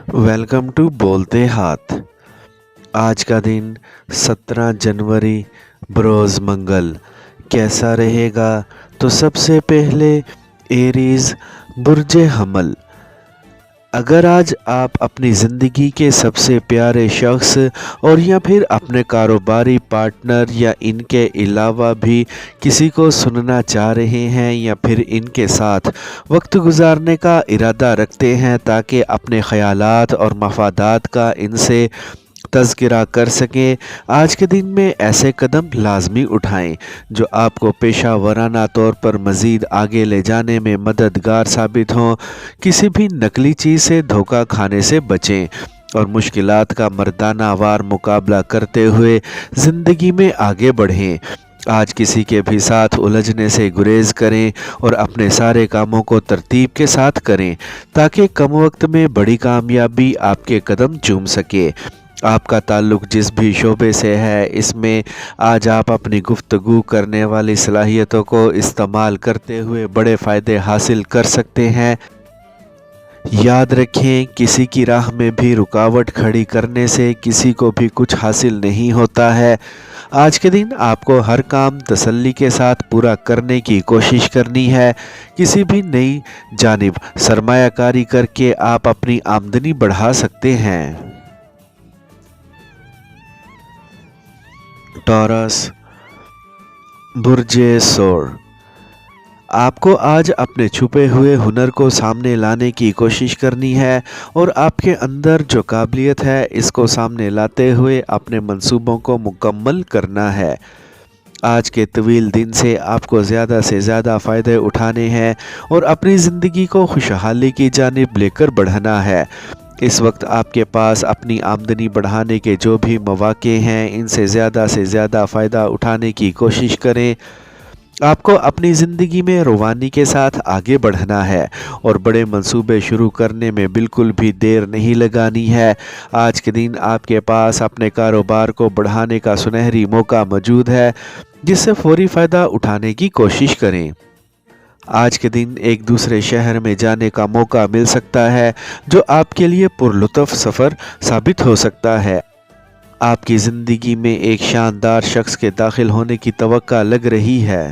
Welcome to बोलते हाथ। आज का दिन 17 जनवरी बरोज़ मंगल कैसा रहेगा? तो सबसे पहले एरीज़ बुर्ज हमल। अगर आज आप अपनी ज़िंदगी के सबसे प्यारे शख्स और या फिर अपने कारोबारी पार्टनर या इनके अलावा भी किसी को सुनना चाह रहे हैं या फिर इनके साथ वक्त गुजारने का इरादा रखते हैं ताकि अपने ख़यालात और मफादात का इनसे तज़किरा कर सकें, आज के दिन में ऐसे कदम लाजमी उठाएं जो आपको पेशा वराना तौर पर मज़ीद आगे ले जाने में मददगार साबित हों। किसी भी नकली चीज़ से धोखा खाने से बचें और मुश्किलात का मर्दाना वार मुकाबला करते हुए ज़िंदगी में आगे बढ़ें। आज किसी के भी साथ उलझने से गुरेज करें और अपने सारे कामों को तरतीब के साथ करें ताकि कम वक्त में बड़ी कामयाबी आपके कदम चूम सके। आपका ताल्लुक़ जिस भी शोबे से है, इसमें आज आप अपनी गुफ्तगू करने वाली सलाहियतों को इस्तेमाल करते हुए बड़े फ़ायदे हासिल कर सकते हैं। याद रखें, किसी की राह में भी रुकावट खड़ी करने से किसी को भी कुछ हासिल नहीं होता है। आज के दिन आपको हर काम तसल्ली के साथ पूरा करने की कोशिश करनी है। किसी भी नई जानिब सरमायाकारी करके आप अपनी आमदनी बढ़ा सकते हैं। टॉरस बुर्जे सोर। आपको आज अपने छुपे हुए हुनर को सामने लाने की कोशिश करनी है और आपके अंदर जो काबिलियत है इसको सामने लाते हुए अपने मंसूबों को मुकम्मल करना है। आज के तवील दिन से आपको ज़्यादा से ज़्यादा फ़ायदे उठाने हैं और अपनी ज़िंदगी को खुशहाली की जानिब लेकर बढ़ाना है। इस वक्त आपके पास अपनी आमदनी बढ़ाने के जो भी मौक़े हैं, इनसे ज़्यादा से ज़्यादा फ़ायदा उठाने की कोशिश करें। आपको अपनी ज़िंदगी में रवानी के साथ आगे बढ़ना है और बड़े मंसूबे शुरू करने में बिल्कुल भी देर नहीं लगानी है। आज के दिन आपके पास अपने कारोबार को बढ़ाने का सुनहरी मौका मौजूद है, जिससे फौरी फ़ायदा उठाने की कोशिश करें। आज के दिन एक दूसरे शहर में जाने का मौका मिल सकता है जो आपके लिए पुरलुत्फ़ सफ़र साबित हो सकता है। आपकी ज़िंदगी में एक शानदार शख्स के दाखिल होने की तवक्का लग रही है।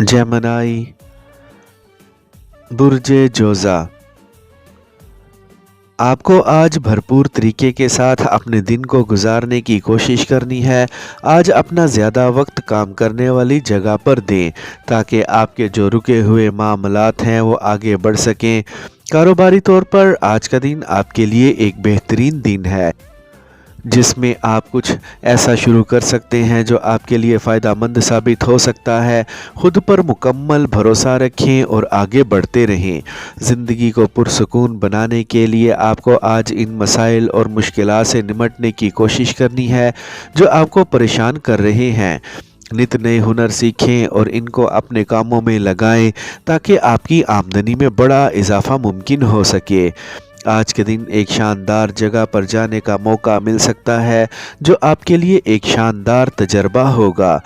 जेमिनी बुर्जे जोज़ा। आपको आज भरपूर तरीके के साथ अपने दिन को गुजारने की कोशिश करनी है। आज अपना ज़्यादा वक्त काम करने वाली जगह पर दें ताकि आपके जो रुके हुए मामलात हैं वो आगे बढ़ सकें। कारोबारी तौर पर आज का दिन आपके लिए एक बेहतरीन दिन है जिसमें आप कुछ ऐसा शुरू कर सकते हैं जो आपके लिए फ़ायदा मंद साबित हो सकता है। खुद पर मुकम्मल भरोसा रखें और आगे बढ़ते रहें। ज़िंदगी को पुरसुकून बनाने के लिए आपको आज इन मसाइल और मुश्किलात से निमटने की कोशिश करनी है जो आपको परेशान कर रहे हैं। नित नए हुनर सीखें और इनको अपने कामों में लगाएं ताकि आपकी आमदनी में बड़ा इजाफा मुमकिन हो सके। आज के दिन एक शानदार जगह पर जाने का मौका मिल सकता है जो आपके लिए एक शानदार तजर्बा होगा।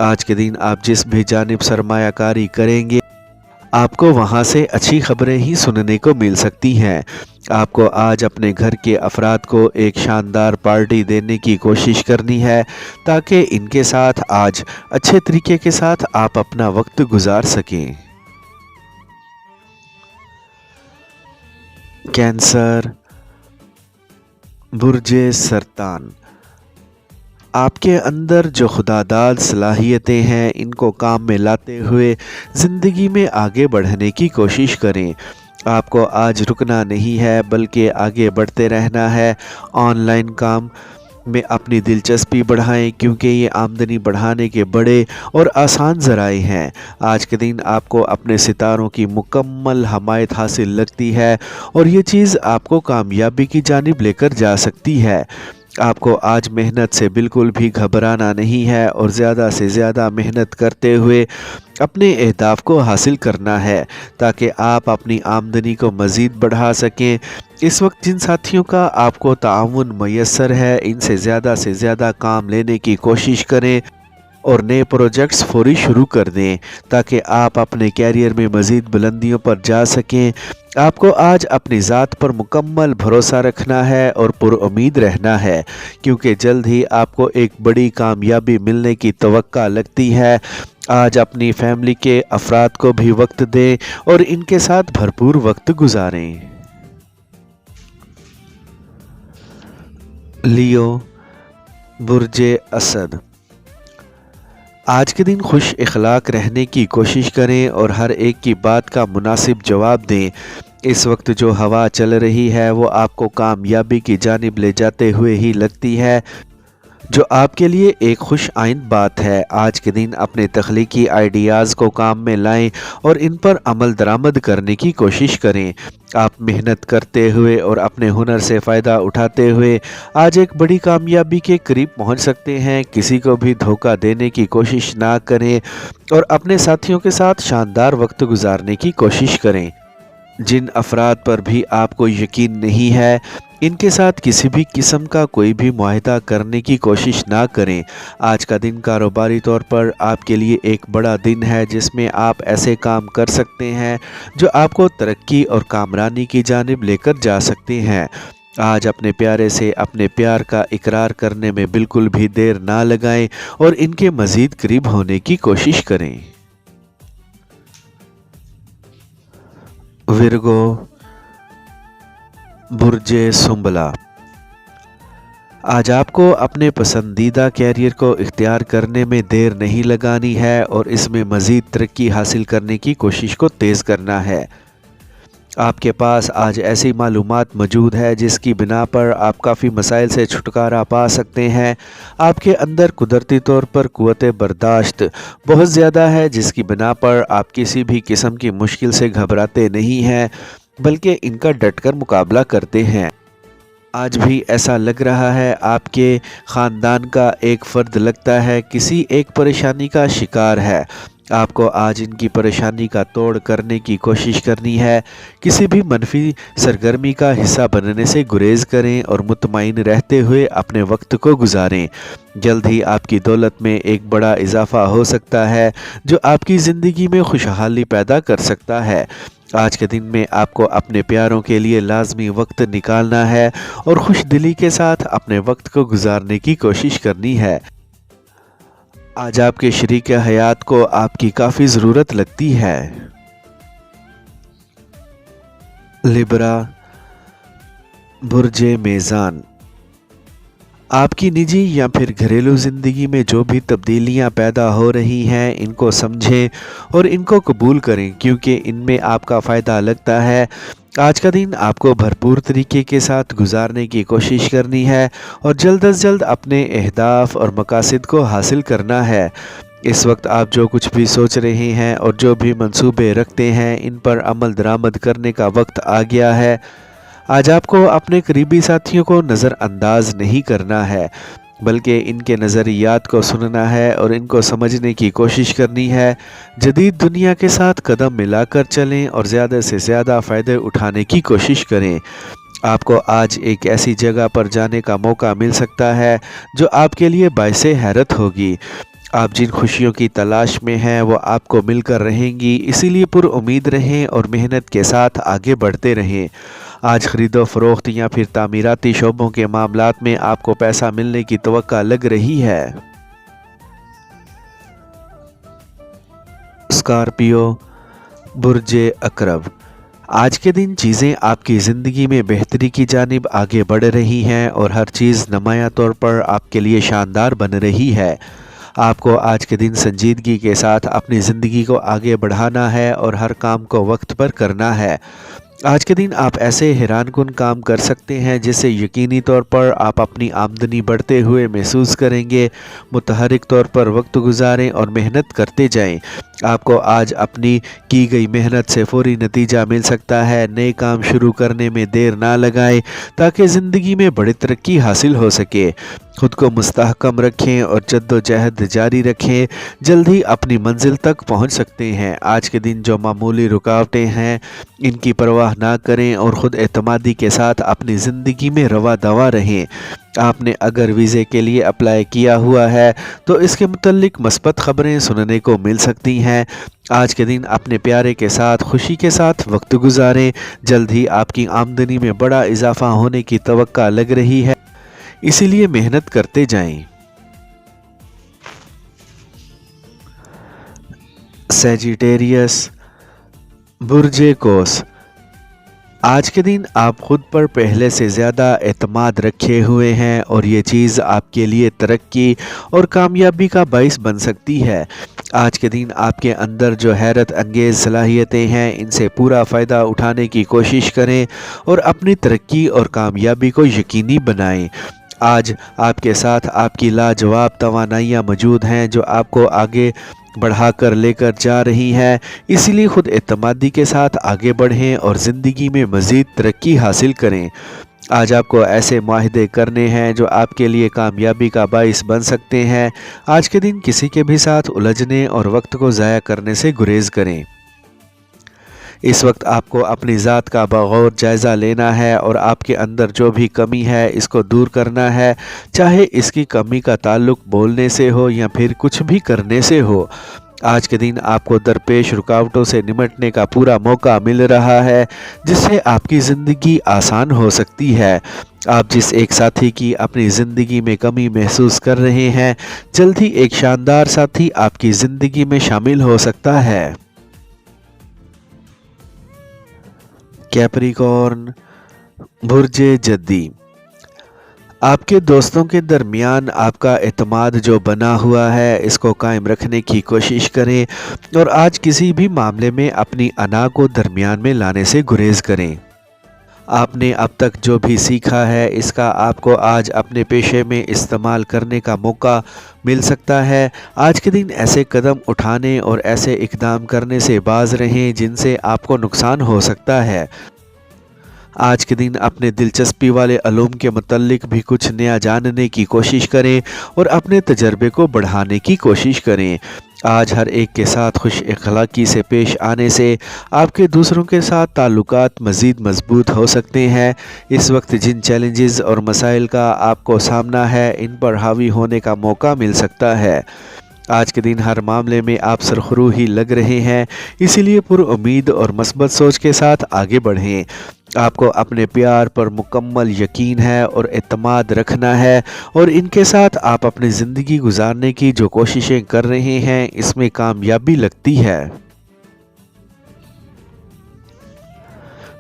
आज के दिन आप जिस भी जानिब सरमायाकारी करेंगे, आपको वहां से अच्छी खबरें ही सुनने को मिल सकती हैं। आपको आज अपने घर के अफराद को एक शानदार पार्टी देने की कोशिश करनी है ताकि इनके साथ आज अच्छे तरीके के साथ आप अपना वक्त गुजार सकें। कैंसर बुर्जे सरतान। आपके अंदर जो खुदादाद सलाहियतें हैं, इनको काम में लाते हुए ज़िंदगी में आगे बढ़ने की कोशिश करें। आपको आज रुकना नहीं है बल्कि आगे बढ़ते रहना है। ऑनलाइन काम में अपनी दिलचस्पी बढ़ाएं क्योंकि ये आमदनी बढ़ाने के बड़े और आसान ज़राए हैं। आज के दिन आपको अपने सितारों की मुकम्मल हमायत हासिल लगती है और ये चीज़ आपको कामयाबी की जानिब लेकर जा सकती है। आपको आज मेहनत से बिल्कुल भी घबराना नहीं है और ज़्यादा से ज़्यादा मेहनत करते हुए अपने अहदाफ को हासिल करना है ताकि आप अपनी आमदनी को मज़ीद बढ़ा सकें। इस वक्त जिन साथियों का आपको ताउन मैसर है, इनसे ज़्यादा से ज़्यादा काम लेने की कोशिश करें और नए प्रोजेक्ट्स फौरी शुरू कर दें ताकि आप अपने कैरियर में मज़ीद बुलंदियों पर जा सकें। आपको आज अपनी ज़ात पर मुकम्मल भरोसा रखना है और पुरुम्मीद रहना है, क्योंकि जल्द ही आपको एक बड़ी कामयाबी मिलने की तवक्का लगती है। आज अपनी फैमिली के अफराद को भी वक्त दें और इनके साथ भरपूर वक्त गुजारें। लियो, बुर्जे असद। आज के दिन खुश इखलाक रहने की कोशिश करें और हर एक की बात का मुनासिब जवाब दें। इस वक्त जो हवा चल रही है वो आपको कामयाबी की जानिब ले जाते हुए ही लगती है, जो आपके लिए एक खुश आइंद बात है। आज के दिन अपने तख्लीकी आइडियाज़ को काम में लाएं और इन पर अमल दरामद करने की कोशिश करें। आप मेहनत करते हुए और अपने हुनर से फ़ायदा उठाते हुए आज एक बड़ी कामयाबी के करीब पहुंच सकते हैं। किसी को भी धोखा देने की कोशिश ना करें और अपने साथियों के साथ शानदार वक्त गुजारने की कोशिश करें। जिन अफराद पर भी आपको यकीन नहीं है, इनके साथ किसी भी किस्म का कोई भी मुआहदा करने की कोशिश ना करें। आज का दिन कारोबारी तौर पर आपके लिए एक बड़ा दिन है जिसमें आप ऐसे काम कर सकते हैं जो आपको तरक्की और कामरानी की जानिब लेकर जा सकते हैं। आज अपने प्यारे से अपने प्यार का इकरार करने में बिल्कुल भी देर ना लगाएं और इनके मज़ीद करीब होने की कोशिश करें। विर्गो, बुर्जे सुंबला। आज आपको अपने पसंदीदा कैरियर को इख्तियार करने में देर नहीं लगानी है और इसमें मज़ीद तरक्की हासिल करने की कोशिश को तेज़ करना है। आपके पास आज ऐसी मालूमात मौजूद है जिसकी बिना पर आप काफ़ी मसाइल से छुटकारा पा सकते हैं। आपके अंदर कुदरती तौर पर क़ुव्वत बर्दाश्त बहुत ज़्यादा है, जिसकी बिना पर आप किसी भी किस्म की मुश्किल से घबराते नहीं हैं बल्कि इनका डटकर मुकाबला करते हैं। आज भी ऐसा लग रहा है आपके ख़ानदान का एक फ़र्द लगता है किसी एक परेशानी का शिकार है। आपको आज इनकी परेशानी का तोड़ करने की कोशिश करनी है। किसी भी मनफी सरगर्मी का हिस्सा बनने से गुरेज करें और मुतमईन रहते हुए अपने वक्त को गुजारें। जल्द ही आपकी दौलत में एक बड़ा इजाफा हो सकता है जो आपकी ज़िंदगी में खुशहाली पैदा कर सकता है। आज के दिन में आपको अपने प्यारों के लिए लाजमी वक्त निकालना है और खुश दिली के साथ अपने वक्त को गुजारने की कोशिश करनी है। आज आपके शरीक हयात को आपकी काफ़ी ज़रूरत लगती है। लिब्रा, बुर्जे मेज़ान। आपकी निजी या फिर घरेलू ज़िंदगी में जो भी तब्दीलियां पैदा हो रही हैं, इनको समझें और इनको कबूल करें, क्योंकि इनमें आपका फ़ायदा लगता है। आज का दिन आपको भरपूर तरीके के साथ गुजारने की कोशिश करनी है और जल्द अज जल्द अपने अहदाफ और मकासद को हासिल करना है। इस वक्त आप जो कुछ भी सोच रहे हैं और जो भी मंसूबे रखते हैं, इन पर अमल दरामद करने का वक्त आ गया है। आज आपको अपने करीबी साथियों को नज़रअंदाज नहीं करना है, बल्कि इनके नज़रियात को सुनना है और इनको समझने की कोशिश करनी है। जदीद दुनिया के साथ कदम मिलाकर चलें और ज़्यादा से ज़्यादा फ़ायदे उठाने की कोशिश करें। आपको आज एक ऐसी जगह पर जाने का मौका मिल सकता है जो आपके लिए बाइसे हैरत होगी। आप जिन खुशियों की तलाश में हैं वो आपको मिलकर रहेंगी, इसीलिए पुरुम्मीद रहें और मेहनत के साथ आगे बढ़ते रहें। आज ख़रीदो फ़रोख्त या फिर तामीराती शोबों के मामलात में आपको पैसा मिलने की तवक्का लग रही है। स्कॉर्पियो, बुर्जे अकरब। आज के दिन चीज़ें आपकी ज़िंदगी में बेहतरी की जानिब आगे बढ़ रही हैं और हर चीज़ नुमायां तौर पर आपके लिए शानदार बन रही है। आपको आज के दिन संजीदगी के साथ अपनी ज़िंदगी को आगे बढ़ाना है और हर काम को वक्त पर करना है। आज के दिन आप ऐसे हैरानकुन काम कर सकते हैं जिससे यकीनी तौर पर आप अपनी आमदनी बढ़ते हुए महसूस करेंगे। मुतहरिक तौर पर वक्त गुजारें और मेहनत करते जाएं। आपको आज अपनी की गई मेहनत से फौरी नतीजा मिल सकता है। नए काम शुरू करने में देर ना लगाएं ताकि ज़िंदगी में बड़ी तरक्की हासिल हो सके। खुद को मुस्तहकम रखें और जद्दोजहद जारी रखें, जल्द ही अपनी मंजिल तक पहुंच सकते हैं। आज के दिन जो मामूली रुकावटें हैं, इनकी परवाह ना करें और ख़ुद एतमादी के साथ अपनी ज़िंदगी में रवा दवा रहें। آپ نے اگر ویزے کے لیے اپلائی کیا ہوا ہے تو اس کے متعلق مثبت خبریں سننے کو مل سکتی ہیں۔ آج کے دن اپنے پیارے کے ساتھ خوشی کے ساتھ وقت گزاریں، جلد ہی آپ کی آمدنی میں بڑا اضافہ ہونے کی توقع لگ رہی ہے، اسی لیے محنت کرتے جائیں۔ سیجیٹیریس، برج قوس، آج کے دن آپ خود پر پہلے سے زیادہ اعتماد رکھے ہوئے ہیں اور یہ چیز آپ کے لیے ترقی اور کامیابی کا باعث بن سکتی ہے۔ آج کے دن آپ کے اندر جو حیرت انگیز صلاحیتیں ہیں ان سے پورا فائدہ اٹھانے کی کوشش کریں اور اپنی ترقی اور کامیابی کو یقینی بنائیں۔ آج آپ کے ساتھ آپ کی لاجواب توانائیاں موجود ہیں جو آپ کو آگے بڑھا کر لے کر جا رہی ہیں، اسی لیے خود اعتمادی کے ساتھ آگے بڑھیں اور زندگی میں مزید ترقی حاصل کریں۔ آج آپ کو ایسے معاہدے کرنے ہیں جو آپ کے لیے کامیابی کا باعث بن سکتے ہیں۔ آج کے دن کسی کے بھی ساتھ الجھنے اور وقت کو ضائع کرنے سے گریز کریں۔ اس وقت آپ کو اپنی ذات کا بغور جائزہ لینا ہے اور آپ کے اندر جو بھی کمی ہے اس کو دور کرنا ہے، چاہے اس کی کمی کا تعلق بولنے سے ہو یا پھر کچھ بھی کرنے سے ہو۔ آج کے دن آپ کو درپیش رکاوٹوں سے نمٹنے کا پورا موقع مل رہا ہے، جس سے آپ کی زندگی آسان ہو سکتی ہے۔ آپ جس ایک ساتھی کی اپنی زندگی میں کمی محسوس کر رہے ہیں، جلد ہی ایک شاندار ساتھی آپ کی زندگی میں شامل ہو سکتا ہے۔ کیپریکارن، برج جدی، آپ کے دوستوں کے درمیان آپ کا اعتماد جو بنا ہوا ہے اس کو قائم رکھنے کی کوشش کریں اور آج کسی بھی معاملے میں اپنی انا کو درمیان میں لانے سے گریز کریں۔ آپ نے اب تک جو بھی سیکھا ہے اس کا آپ کو آج اپنے پیشے میں استعمال کرنے کا موقع مل سکتا ہے۔ آج کے دن ایسے قدم اٹھانے اور ایسے اقدام کرنے سے باز رہیں جن سے آپ کو نقصان ہو سکتا ہے۔ آج کے دن اپنے دلچسپی والے علوم کے متعلق بھی کچھ نیا جاننے کی کوشش کریں اور اپنے تجربے کو بڑھانے کی کوشش کریں۔ آج ہر ایک کے ساتھ خوش اخلاقی سے پیش آنے سے آپ کے دوسروں کے ساتھ تعلقات مزید مضبوط ہو سکتے ہیں۔ اس وقت جن چیلنجز اور مسائل کا آپ کو سامنا ہے ان پر حاوی ہونے کا موقع مل سکتا ہے۔ آج کے دن ہر معاملے میں آپ سرخرو ہی لگ رہے ہیں، اسی لیے پر امید اور مثبت سوچ کے ساتھ آگے بڑھیں۔ آپ کو اپنے پیار پر مکمل یقین ہے اور اعتماد رکھنا ہے اور ان کے ساتھ آپ اپنی زندگی گزارنے کی جو کوششیں کر رہے ہیں اس میں کامیابی لگتی ہے۔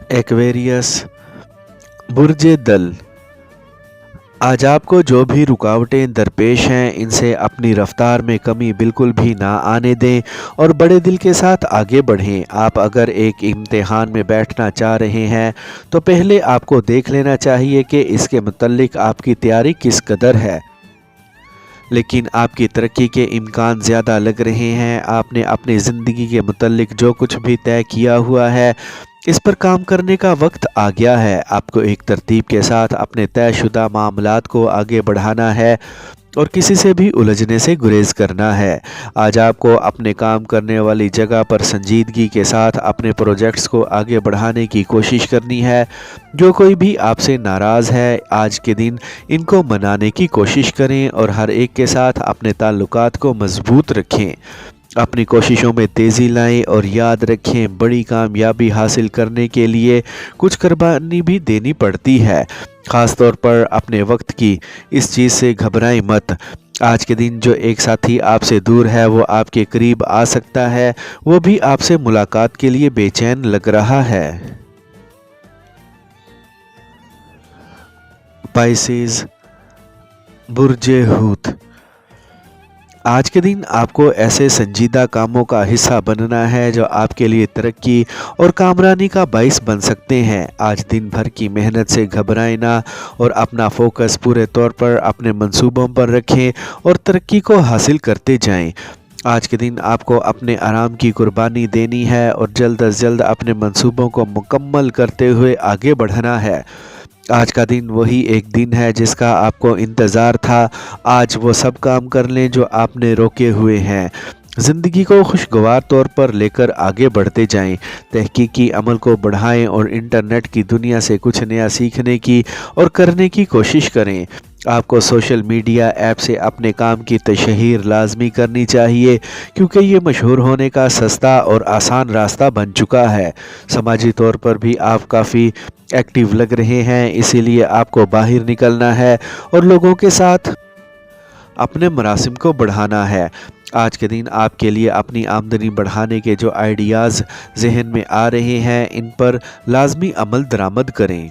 ایکویریس، برج دل، آج آپ کو جو بھی رکاوٹیں درپیش ہیں ان سے اپنی رفتار میں کمی بالکل بھی نہ آنے دیں اور بڑے دل کے ساتھ آگے بڑھیں۔ آپ اگر ایک امتحان میں بیٹھنا چاہ رہے ہیں تو پہلے آپ کو دیکھ لینا چاہیے کہ اس کے متعلق آپ کی تیاری کس قدر ہے، لیکن آپ کی ترقی کے امکان زیادہ لگ رہے ہیں۔ آپ نے اپنی زندگی کے متعلق جو کچھ بھی طے کیا ہوا ہے اس پر کام کرنے کا وقت آ گیا ہے۔ آپ کو ایک ترتیب کے ساتھ اپنے طے شدہ معاملات کو آگے بڑھانا ہے اور کسی سے بھی الجھنے سے گریز کرنا ہے۔ آج آپ کو اپنے کام کرنے والی جگہ پر سنجیدگی کے ساتھ اپنے پروجیکٹس کو آگے بڑھانے کی کوشش کرنی ہے۔ جو کوئی بھی آپ سے ناراض ہے آج کے دن ان کو منانے کی کوشش کریں اور ہر ایک کے ساتھ اپنے تعلقات کو مضبوط رکھیں۔ اپنی کوششوں میں تیزی لائیں اور یاد رکھیں بڑی کامیابی حاصل کرنے کے لیے کچھ قربانی بھی دینی پڑتی ہے، خاص طور پر اپنے وقت کی۔ اس چیز سے گھبرائیں مت۔ آج کے دن جو ایک ساتھی آپ سے دور ہے وہ آپ کے قریب آ سکتا ہے، وہ بھی آپ سے ملاقات کے لیے بے چین لگ رہا ہے۔ پائسیز، برج حوت، آج کے دن آپ کو ایسے سنجیدہ کاموں کا حصہ بننا ہے جو آپ کے لیے ترقی اور کامرانی کا باعث بن سکتے ہیں۔ آج دن بھر کی محنت سے گھبرائیں نہ اور اپنا فوکس پورے طور پر اپنے منصوبوں پر رکھیں اور ترقی کو حاصل کرتے جائیں۔ آج کے دن آپ کو اپنے آرام کی قربانی دینی ہے اور جلد از جلد اپنے منصوبوں کو مکمل کرتے ہوئے آگے بڑھنا ہے۔ آج کا دن وہی ایک دن ہے جس کا آپ کو انتظار تھا۔ آج وہ سب کام کر لیں جو آپ نے روکے ہوئے ہیں۔ زندگی کو خوشگوار طور پر لے کر آگے بڑھتے جائیں، تحقیقی عمل کو بڑھائیں اور انٹرنیٹ کی دنیا سے کچھ نیا سیکھنے کی اور کرنے کی کوشش کریں۔ آپ کو سوشل میڈیا ایپ سے اپنے کام کی تشہیر لازمی کرنی چاہیے، کیونکہ یہ مشہور ہونے کا سستا اور آسان راستہ بن چکا ہے۔ سماجی طور پر بھی آپ کافی ایکٹیو لگ رہے ہیں، اسی لیے آپ کو باہر نکلنا ہے اور لوگوں کے ساتھ اپنے مراسم کو بڑھانا ہے۔ آج کے دن آپ کے لیے اپنی آمدنی بڑھانے کے جو آئیڈیاز ذہن میں آ رہے ہیں، ان پر لازمی عمل درآمد کریں۔